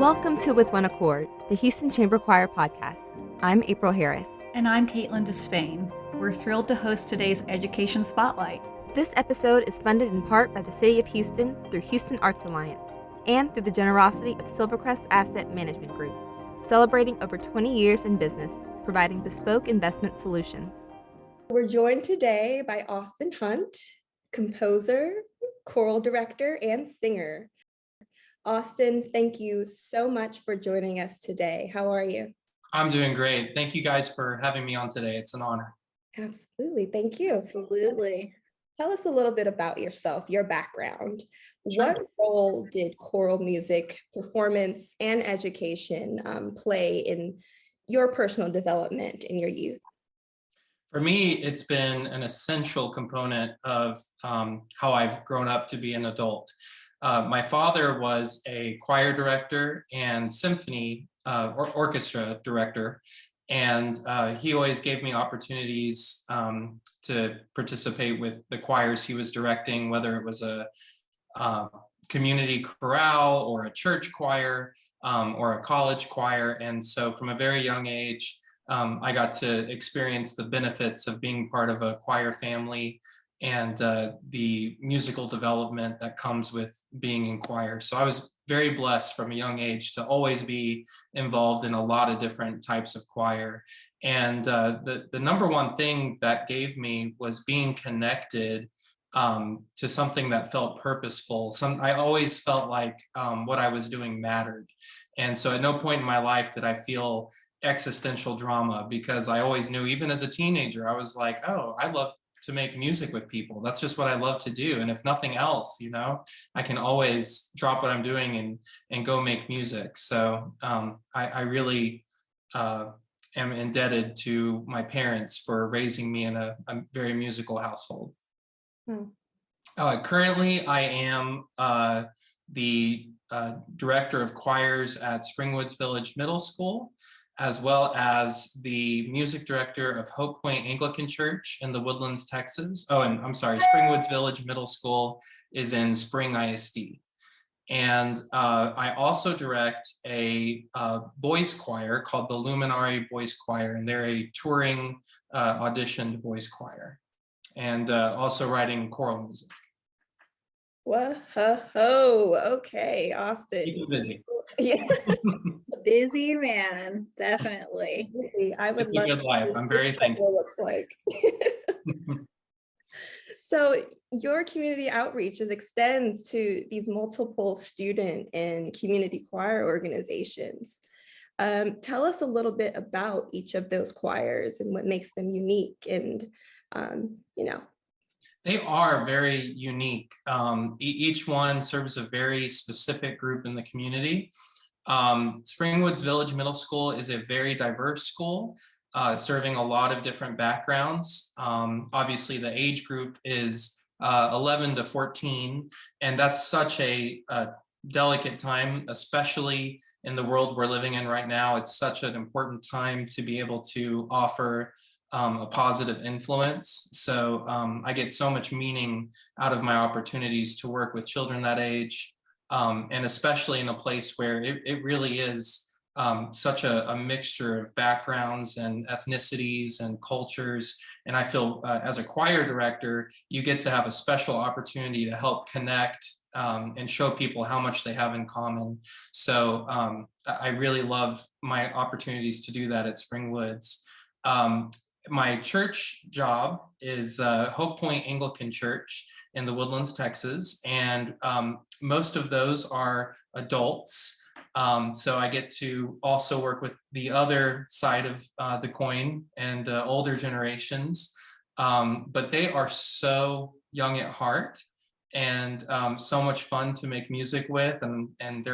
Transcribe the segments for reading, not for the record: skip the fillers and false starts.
Welcome to With One Accord, the Houston Chamber Choir podcast. I'm April Harris. And I'm Caitlin Despain. We're thrilled to host today's Education Spotlight. This episode is funded in part by the City of Houston through Houston Arts Alliance and through the generosity of Silvercrest Asset Management Group, celebrating over 20 years in business, providing bespoke investment solutions. We're joined today by Austin Hunt, composer, choral director, and singer. Austin, thank you so much for joining us today. How are you? I'm doing great. Thank you guys for having me on today. It's an honor. Absolutely. Thank you. Absolutely. Tell us a little bit about yourself, your background. Sure. What role did choral music, performance, and education play in your personal development in your youth? For me, it's been an essential component of how I've grown up to be an adult. My father was a choir director and symphony orchestra director, and he always gave me opportunities to participate with the choirs he was directing, whether it was a community chorale or a church choir or a college choir. And so from a very young age, I got to experience the benefits of being part of a choir family and the musical development that comes with being in choir. So I was very blessed from a young age to always be involved in a lot of different types of choir. And the number one thing that gave me was being connected to something that felt purposeful. I always felt like what I was doing mattered. And so at no point in my life did I feel existential drama, because I always knew, even as a teenager, I was like, oh, I love to make music with people. That's just what I love to do. And if nothing else, I can always drop what I'm doing and go make music. So I really am indebted to my parents for raising me in a very musical household. Currently, I am the director of choirs at Springwoods Village Middle School, as well as the music director of HopePointe Anglican Church in the Woodlands, Texas. Oh, and I'm sorry, Springwoods Village Middle School is in Spring ISD. And I also direct a boys choir called the Luminari Boys Choir, and they're a touring auditioned boys choir, and also writing choral music. Whoa, okay, Austin. Keep busy. Yeah. Busy man, definitely. I would It's a love good to life. see I'm what very your thankful. schedule looks like. So your community outreach extends to these multiple student and community choir organizations. Tell us a little bit about each of those choirs and what makes them unique and, They are very unique. Each one serves a very specific group in the community. Springwoods Village Middle School is a very diverse school, serving a lot of different backgrounds. Obviously, the age group is 11 to 14, and that's such a delicate time, especially in the world we're living in right now. It's such an important time to be able to offer a positive influence. So I get so much meaning out of my opportunities to work with children that age, and especially in a place where it really is such a mixture of backgrounds and ethnicities and cultures. And I feel as a choir director, you get to have a special opportunity to help connect and show people how much they have in common. So I really love my opportunities to do that at Springwoods. My church job is HopePointe Anglican Church in the Woodlands, Texas, and most of those are adults. So I get to also work with the other side of the coin and older generations, but they are so young at heart and so much fun to make music with, and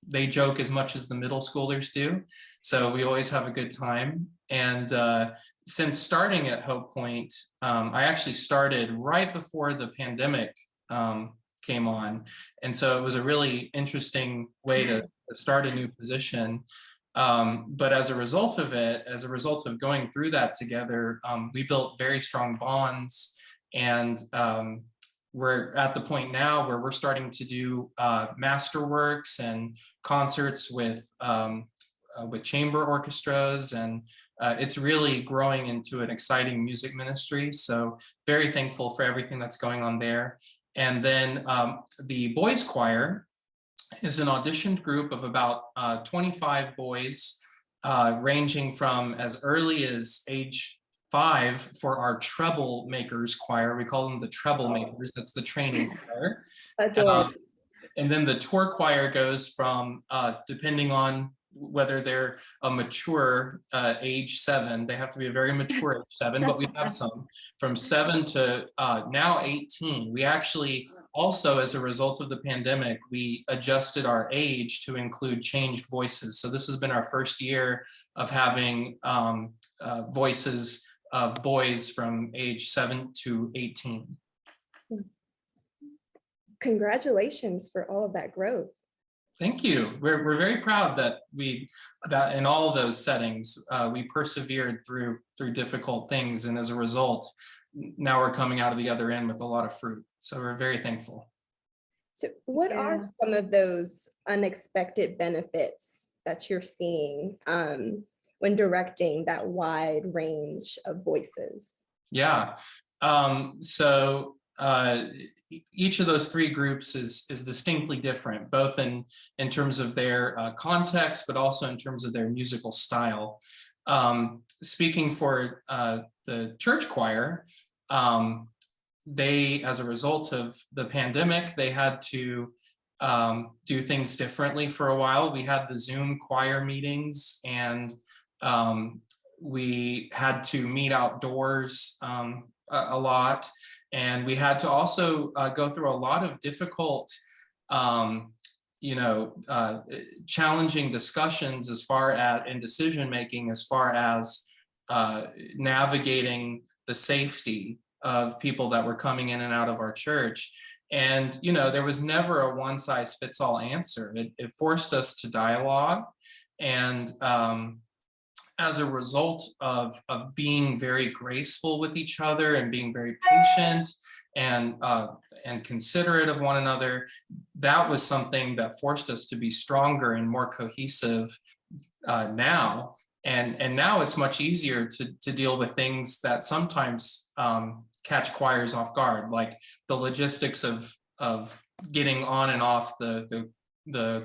they joke as much as the middle schoolers do. So we always have a good time. And since starting at HopePointe, I actually started right before the pandemic came on. And so it was a really interesting way to start a new position. But as a result of going through that together, we built very strong bonds. And we're at the point now where we're starting to do masterworks and concerts with chamber orchestras, and it's really growing into an exciting music ministry. So very thankful for everything that's going on there. And then the boys choir is an auditioned group of about 25 boys, ranging from as early as age 5 for our treble makers choir. We call them the treble makers. That's the training choir. And then the tour choir goes from, depending on whether they're a mature age 7, they have to be a very mature age 7, but we have some from 7 to now 18. We actually also, as a result of the pandemic, we adjusted our age to include changed voices. So this has been our first year of having voices of boys from age 7 to 18. Congratulations for all of that growth. Thank you. We're very proud that in all of those settings, we persevered through difficult things. And as a result, now we're coming out of the other end with a lot of fruit. So we're very thankful. So what are some of those unexpected benefits that you're seeing when directing that wide range of voices? Yeah. So each of those 3 groups is distinctly different, both in terms of their context, but also in terms of their musical style. Speaking for the church choir, they, as a result of the pandemic, they had to do things differently for a while. We had the Zoom choir meetings, and we had to meet outdoors a lot. And we had to also go through a lot of difficult, challenging discussions as far as in decision making, as far as navigating the safety of people that were coming in and out of our church. And there was never a one size fits all answer. It forced us to dialogue, and as a result of being very graceful with each other and being very patient and considerate of one another, that was something that forced us to be stronger and more cohesive now. And now it's much easier to deal with things that sometimes catch choirs off guard, like the logistics of getting on and off the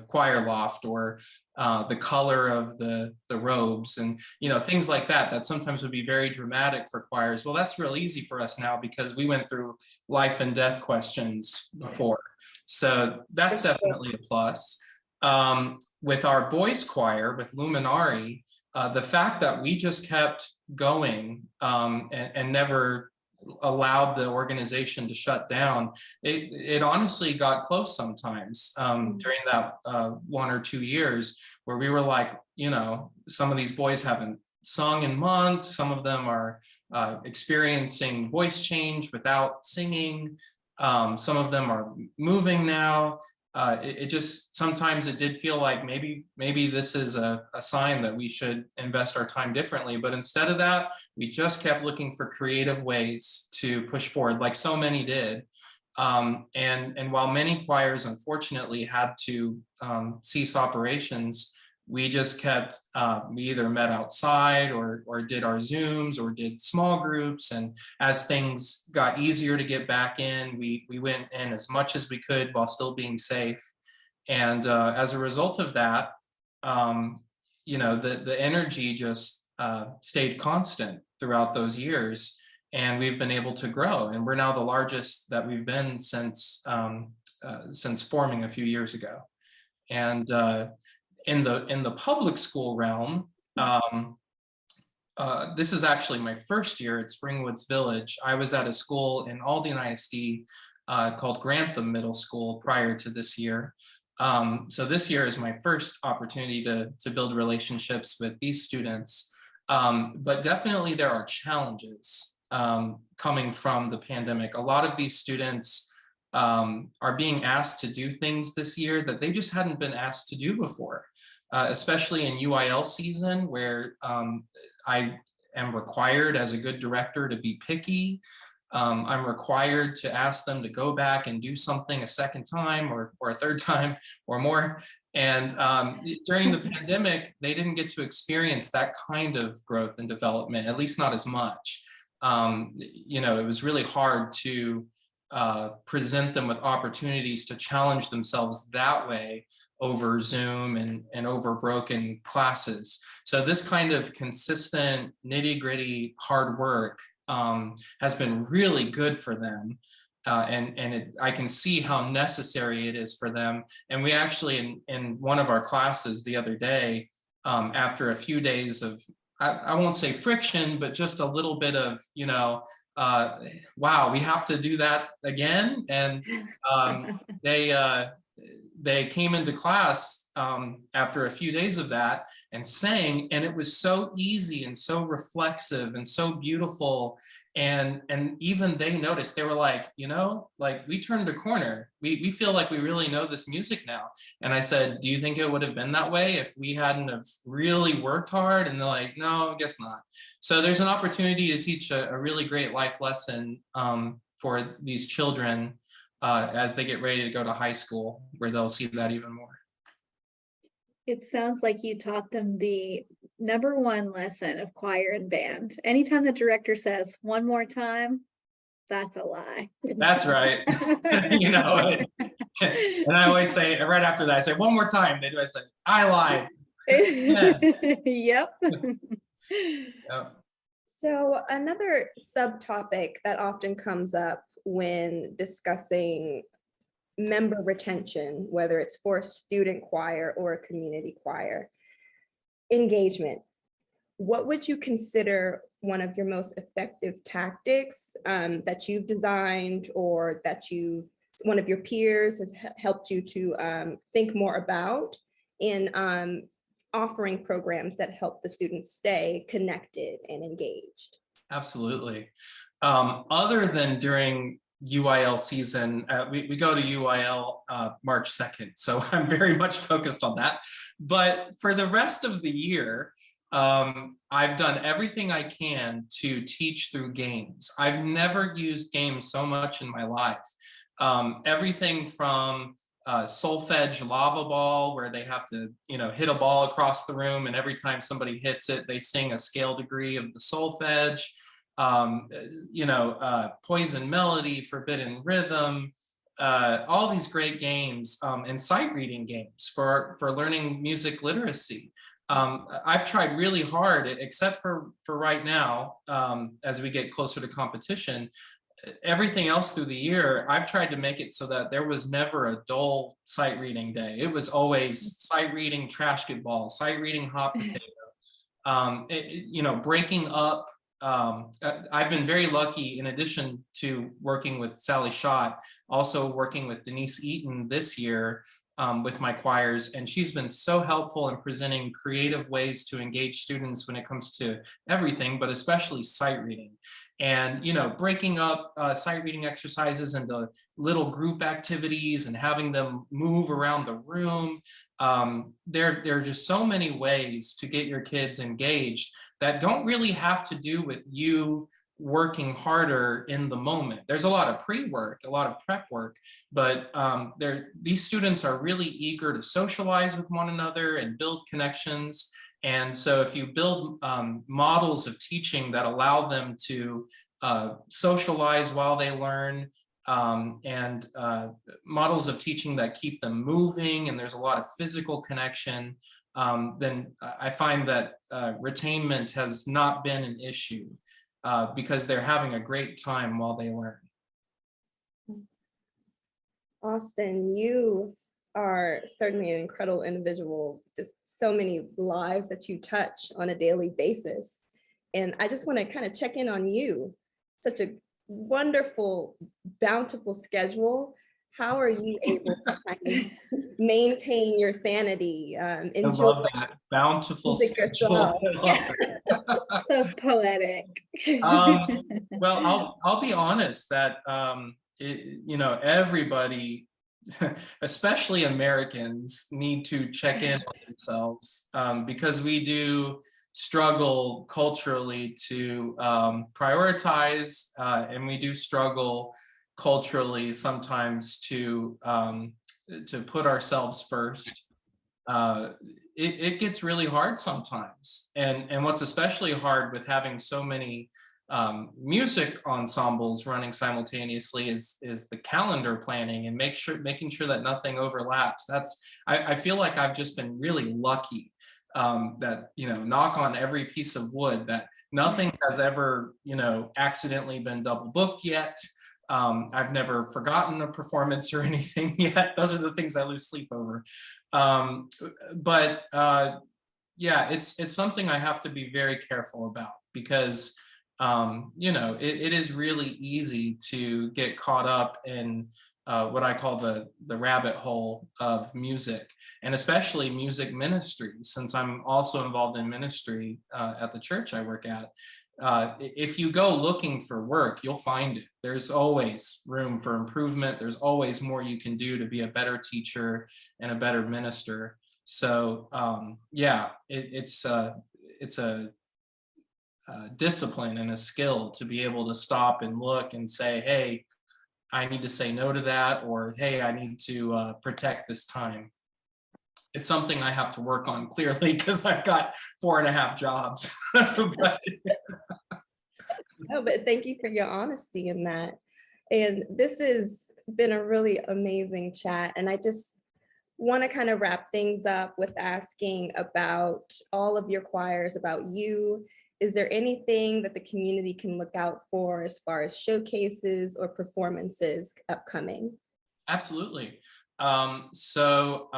choir loft, or the color of the robes, and things like that sometimes would be very dramatic for choirs. Well, that's real easy for us now because we went through life and death questions before, so that's definitely a plus. With our boys choir, with Luminari, the fact that we just kept going and never allowed the organization to shut down, it honestly got close sometimes during that 1 or 2 years where we were like, some of these boys haven't sung in months, some of them are experiencing voice change without singing, some of them are moving now. It just, sometimes it did feel like maybe this is a sign that we should invest our time differently. But instead of that, we just kept looking for creative ways to push forward, like so many did. And while many choirs unfortunately had to cease operations, we just kept, we either met outside or did our Zooms or did small groups. And as things got easier to get back in, we went in as much as we could while still being safe. And as a result of that, the energy just stayed constant throughout those years. And we've been able to grow. And we're now the largest that we've been since forming a few years ago. And in the public school realm, this is actually my first year at Springwoods Village. I was at a school in Aldine ISD called Grantham Middle School prior to this year. So this year is my first opportunity to build relationships with these students. But definitely there are challenges coming from the pandemic. A lot of these students are being asked to do things this year that they just hadn't been asked to do before, especially in UIL season, where I am required as a good director to be picky. I'm required to ask them to go back and do something a second time or a third time or more. And during the pandemic, they didn't get to experience that kind of growth and development, at least not as much. You know, it was really hard to present them with opportunities to challenge themselves that way over Zoom and over broken classes. So this kind of consistent nitty-gritty hard work has been really good for them. I can see how necessary it is for them. And we actually, in one of our classes the other day, after a few days of, I won't say friction, but just a little bit of, you know, wow, we have to do that again. And they came into class after a few days of that and sang, and it was so easy and so reflexive and so beautiful. And even they noticed, they were like, you know, like, we turned a corner. We feel like we really know this music now. And I said, do you think it would have been that way if we hadn't have really worked hard? And they're like, no, I guess not. So there's an opportunity to teach a really great life lesson for these children as they get ready to go to high school, where they'll see that even more. It sounds like you taught them the #1 lesson of choir and band. Anytime the director says one more time, that's a lie. That's right. You know, and I always say, right after that, I say, one more time. They do. I say, I lied. Yep. Yep. So another subtopic that often comes up when discussing member retention, whether it's for a student choir or a community choir, engagement. What would you consider one of your most effective tactics that you've designed, or that one of your peers has helped you to think more about in offering programs that help the students stay connected and engaged? Absolutely. Other than during UIL season, we go to UIL March 2nd, so I'm very much focused on that. But for the rest of the year, I've done everything I can to teach through games. I've never used games so much in my life. Everything from solfege lava ball, where they have to, you know, hit a ball across the room, and every time somebody hits it, they sing a scale degree of the solfege. You know, Poison Melody, Forbidden Rhythm, all these great games, and sight reading games for learning music literacy. I've tried really hard, except for right now, as we get closer to competition. Everything else through the year, I've tried to make it so that there was never a dull sight reading day. It was always sight reading trash get ball, sight reading hot potato. You know, breaking up. I've been very lucky, in addition to working with Sally Schott, also working with Denise Eaton this year with my choirs, and she's been so helpful in presenting creative ways to engage students when it comes to everything, but especially sight reading. And, you know, breaking up sight reading exercises into little group activities and having them move around the room. There are just so many ways to get your kids engaged that don't really have to do with you working harder in the moment. There's a lot of pre-work, a lot of prep work, but these students are really eager to socialize with one another and build connections. And so if you build models of teaching that allow them to socialize while they learn, and models of teaching that keep them moving, and there's a lot of physical connection, then I find that retainment has not been an issue because they're having a great time while they learn. Austin, you are certainly an incredible individual, just so many lives that you touch on a daily basis. And I just want to kind of check in on you. Such a wonderful, bountiful schedule. How are you able to kind of maintain your sanity? I love that bountiful schedule. So poetic. Well, I'll be honest that you know, everybody, especially Americans, need to check in on themselves because we do struggle culturally to prioritize, and we do struggle culturally sometimes to put ourselves first. It gets really hard sometimes, and what's especially hard with having so many music ensembles running simultaneously is the calendar planning and making sure that nothing overlaps. I feel like I've just been really lucky, that, knock on every piece of wood, that nothing has ever, accidentally been double booked yet. I've never forgotten a performance or anything yet. Those are the things I lose sleep over. But yeah, it's something I have to be very careful about, because it is really easy to get caught up in what I call the rabbit hole of music, and especially music ministry, since I'm also involved in ministry at the church I work at. If you go looking for work, you'll find it. There's always room for improvement. There's always more you can do to be a better teacher and a better minister. So yeah, it's a discipline and a skill to be able to stop and look and say, hey, I need to say no to that, or hey, I need to protect this time. It's something I have to work on, clearly, because I've got 4.5 jobs. But No, but thank you for your honesty in that. And this has been a really amazing chat. And I just want to kind of wrap things up with asking about all of your choirs, about you. Is there anything that the community can look out for as far as showcases or performances upcoming? Absolutely. So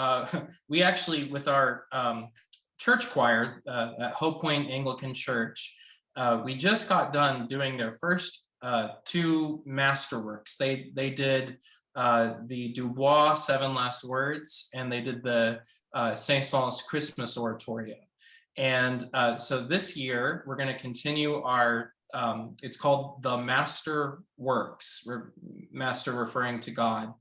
we actually, with our church choir at HopePointe Anglican Church, we just got done doing their first 2 masterworks. They did the Dubois 7 Last Words, and they did the Saint-Saëns Christmas Oratorio. And so this year we're going to continue our, it's called the Master Works, Master referring to God,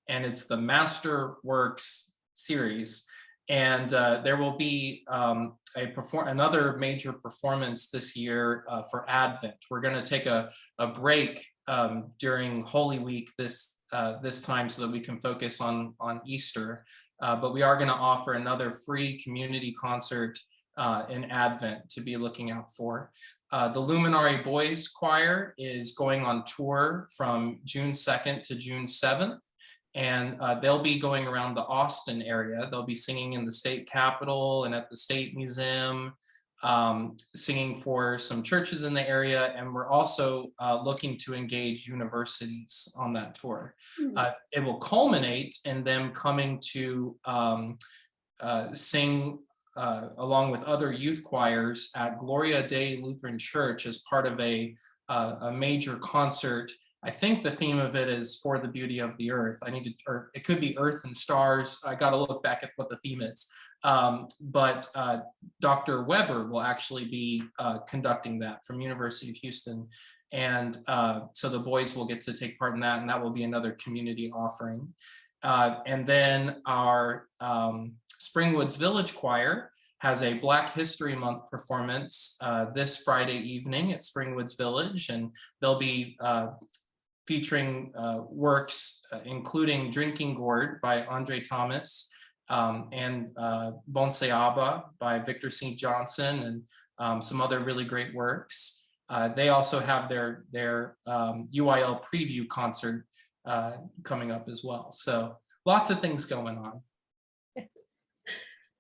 and it's the Master Works series. And there will be another major performance this year for Advent. We're going to take a break during Holy Week this time, so that we can focus on Easter. But we are going to offer another free community concert in Advent to be looking out for. The Luminari Boys Choir is going on tour from June 2nd to June 7th. And they'll be going around the Austin area. They'll be singing in the state capitol and at the State Museum, singing for some churches in the area. And we're also looking to engage universities on that tour. It will culminate in them coming to sing along with other youth choirs at Gloria Dei Lutheran Church as part of a major concert. I think the theme of it is For the Beauty of the Earth. Or it could be Earth and Stars. I got to look back at what the theme is. But Dr. Weber will actually be conducting that from University of Houston. And so the boys will get to take part in that, and that will be another community offering. And then our Springwoods Village Choir has a Black History Month performance this Friday evening at Springwoods Village, and they'll be featuring works including Drinking Gourd by Andre Thomas, and Bonseaba by Victor St. Johnson, and some other really great works. They also have their UIL preview concert coming up as well. So lots of things going on. Yes.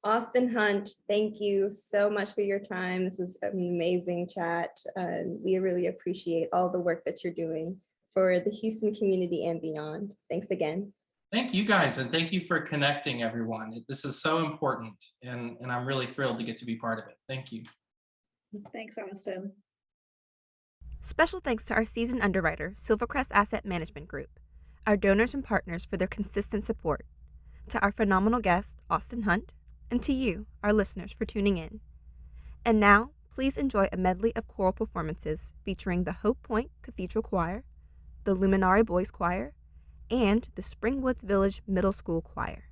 Austin Hunt, thank you so much for your time. This is an amazing chat. We really appreciate all the work that you're doing for the Houston community and beyond. Thanks again. Thank you guys, and thank you for connecting everyone. This is so important, and I'm really thrilled to get to be part of it. Thank you. Thanks, Austin. Special thanks to our seasoned underwriter, Silvercrest Asset Management Group, our donors and partners for their consistent support, to our phenomenal guest, Austin Hunt, and to you, our listeners, for tuning in. And now, please enjoy a medley of choral performances featuring the HopePointe Cathedral Choir, the Luminari Boys Choir, and the Springwoods Village Middle School Choir.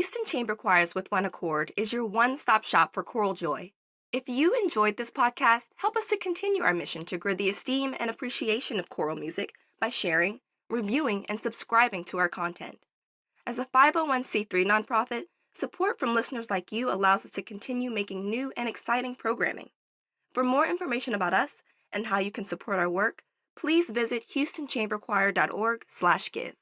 Houston Chamber Choirs with One Accord is your one-stop shop for choral joy. If you enjoyed this podcast, help us to continue our mission to grow the esteem and appreciation of choral music by sharing, reviewing, and subscribing to our content. As a 501c3 nonprofit, support from listeners like you allows us to continue making new and exciting programming. For more information about us and how you can support our work, please visit houstonchamberchoir.org/give.